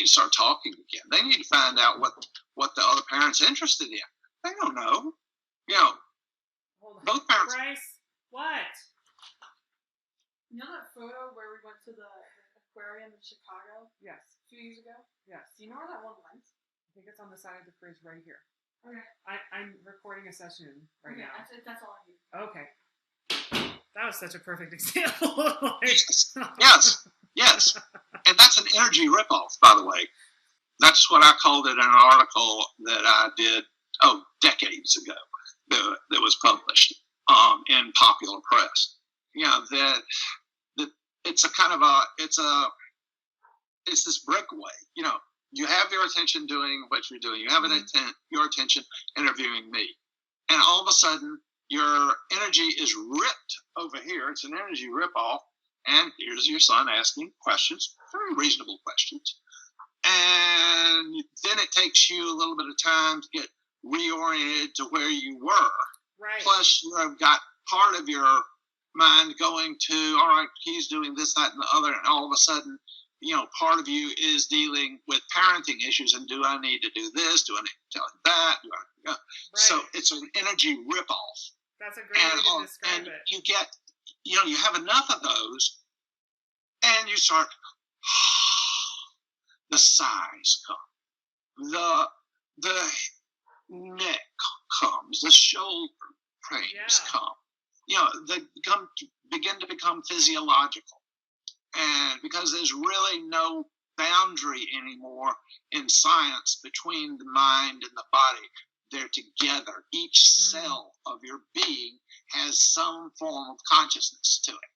need to start talking again. They need to find out what the other parent's interested in. They don't know. Both parents. Bryce, what? You know that photo where we went to the aquarium in Chicago? Yes. 2 years ago? Yes. Do you know where that one went? I think it's on the side of the fridge right here. Okay. I'm recording a session right now. That's all I need. Okay. That was such a perfect example. Yes. And that's an energy ripoff, by the way. That's what I called it in an article that I did, decades ago, that was published in popular press. That it's a kind of it's this breakaway. You have your attention doing what you're doing. You have your attention interviewing me. And all of a sudden, your energy is ripped over here. It's an energy ripoff. And here's your son asking questions, very reasonable questions. And then it takes you a little bit of time to get reoriented to where you were. Right. Plus, you've got part of your mind going to, all right, he's doing this, that, and the other. And all of a sudden, part of you is dealing with parenting issues. And do I need to do this? Do I need to tell him that? Right. So it's an energy ripoff. That's a great way to describe it. You get, you have enough of those, and you start, the sighs come, the neck comes, the shoulder pains come. They begin to become physiological. And because there's really no boundary anymore in science between the mind and the body, they're together. Each cell of your being has some form of consciousness to it.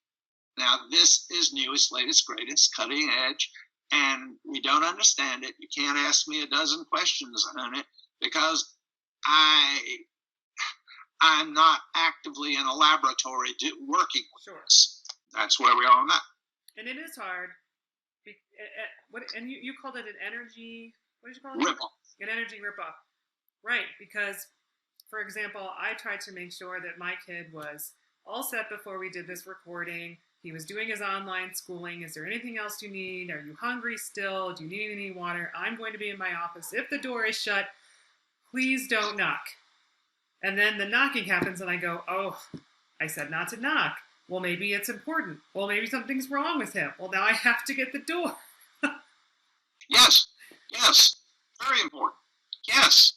Now, this is newest, latest, greatest, cutting edge, and we don't understand it. You can't ask me a dozen questions on it because I'm not actively in a laboratory working with this. That's where we are on that. And it is hard. And you called it an energy, what did you call it? Ripoff. An energy ripoff. Right, because, for example, I tried to make sure that my kid was all set before we did this recording. He was doing his online schooling. Is there anything else you need? Are you hungry still? Do you need any water? I'm going to be in my office. If the door is shut, please don't knock. And then the knocking happens and I go, I said not to knock. Well, maybe it's important. Well, maybe something's wrong with him. Well, now I have to get the door. Yes. Very important. Yes.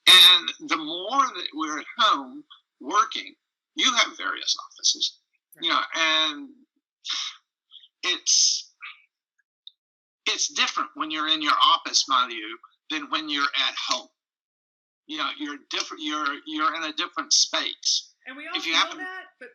And the more that we're at home working, you have various offices, right. And it's different when you're in your office, Matthew, than when you're at home. You're different. You're in a different space. And we all know that, but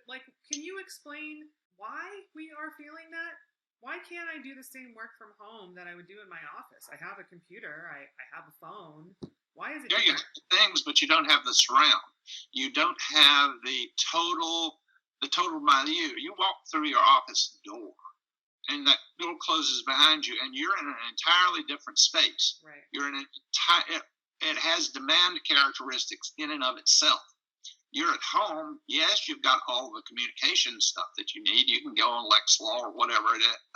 can you explain why we are feeling that? Why can't I do the same work from home that I would do in my office? I have a computer. I have a phone. Why is it different? You have things, but you don't have the surround. You don't have the total milieu. You walk through your office door, and that door closes behind you, and you're in an entirely different space. Right. You're in it has demand characteristics in and of itself. You're at home, yes, you've got all the communication stuff that you need. You can go on Lex Law or whatever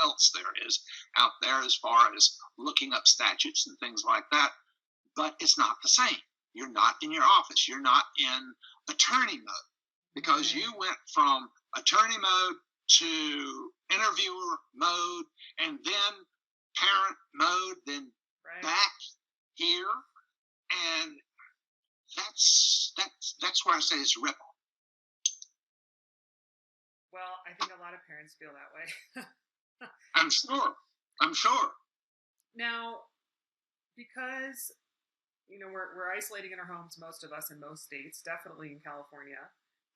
else there is out there as far as looking up statutes and things like that. But it's not the same. You're not in your office. You're not in attorney mode because you went from attorney mode to interviewer mode and then parent mode, then back here. And that's where I say it's a ripoff. Well, I think a lot of parents feel that way. I'm sure. Now, because we're isolating in our homes, most of us in most states, definitely in California,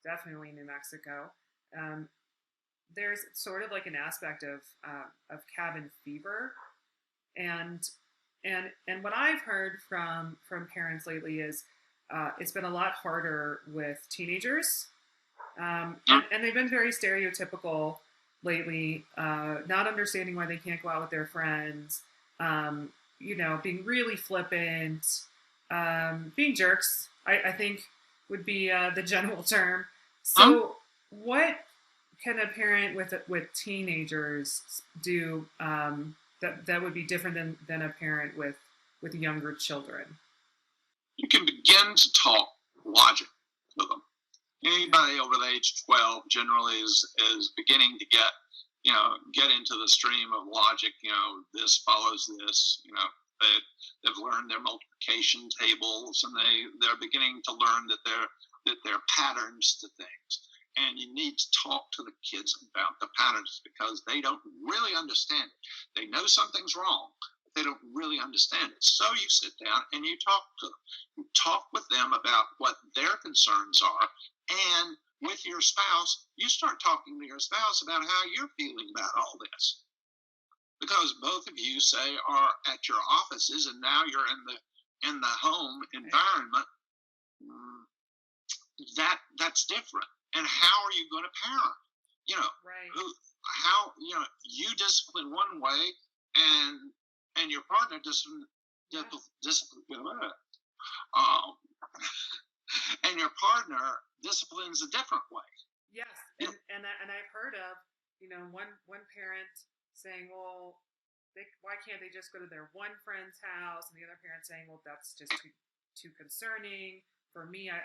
definitely in New Mexico. There's sort of like an aspect of cabin fever, and what I've heard from parents lately is it's been a lot harder with teenagers, and they've been very stereotypical lately, not understanding why they can't go out with their friends, being really flippant, being jerks, I think would be the general term. So what can a parent with teenagers do that would be different than a parent with younger children. You can begin to talk logic with them. Anybody over the age of 12 generally is beginning to get into the stream of logic. This follows this. They've learned their multiplication tables, and they're beginning to learn that there are patterns to things. And you need to talk to the kids about the patterns because they don't really understand it. They know something's wrong, but they don't really understand it. So you sit down and you talk to them. You talk with them about what their concerns are. And with your spouse, you start talking to your spouse about how you're feeling about all this. Because both of you say are at your offices, and now you're in the home environment. That's different. And how are you going to parent? Right. You discipline one way, and your partner discipline, and your partner disciplines a different way. Yes, and I've heard of one parent saying, well, why can't they just go to their one friend's house, and the other parent saying, well, that's just too concerning for me. I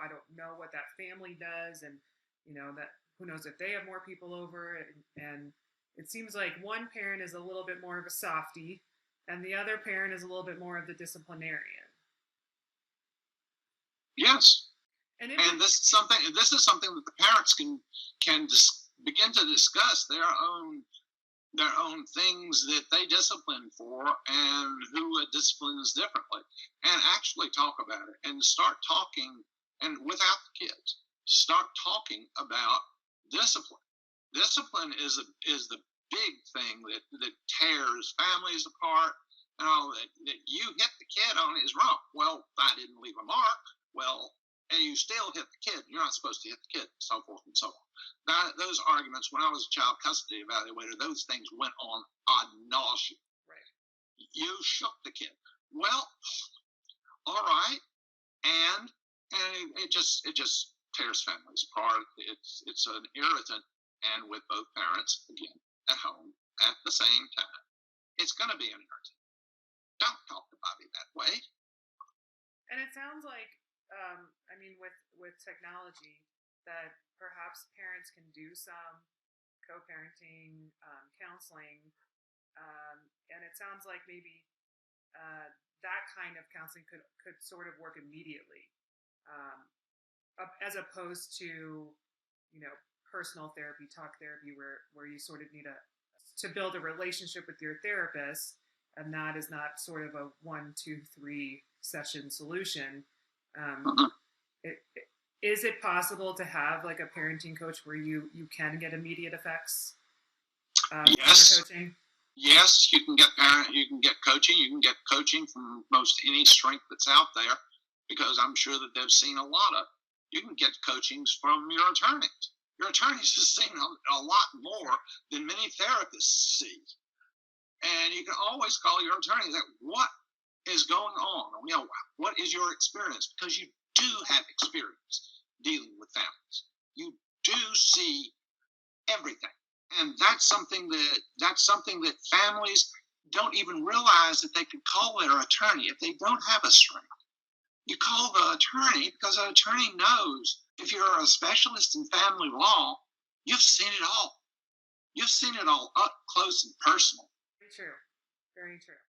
don't know what that family does, and that who knows if they have more people over, and it seems like one parent is a little bit more of a softie, and the other parent is a little bit more of the disciplinarian. Yes. And this is something that the parents can begin to discuss their own things that they discipline for and who disciplines differently, and actually talk about it and start talking, and without the kids, start talking about discipline. Discipline is the big thing that tears families apart. That you hit the kid on is wrong. Well, I didn't leave a mark. Well, and you still hit the kid. You're not supposed to hit the kid, so forth and so on. Now, those arguments, when I was a child custody evaluator, those things went on ad nauseum. Right. You shook the kid. Well, all right, and it just tears families apart. It's an irritant, and with both parents again at home at the same time, it's going to be an irritant. Don't talk to Bobby that way. And it sounds like, with technology, that perhaps parents can do some co-parenting counseling, and it sounds like maybe that kind of counseling could sort of work immediately, as opposed to personal therapy, talk therapy, where you sort of need to build a relationship with your therapist, and that is not sort of a 1, 2, 3 session solution. Is it possible to have like a parenting coach where you can get immediate effects? Yes. Coaching? Yes, you can get coaching. You can get coaching from most any strength that's out there, because I'm sure that they've seen a lot of. You can get coachings from your attorneys. Your attorneys have seen a lot more than many therapists see. And you can always call your attorney and say, what is going on? What is your experience? Because you do have experience dealing with families. You do see everything. And that's something that families don't even realize that they could call their attorney if they don't have a strength. You call the attorney because an attorney knows if you're a specialist in family law, you've seen it all. You've seen it all up close and personal. Very true. Very true.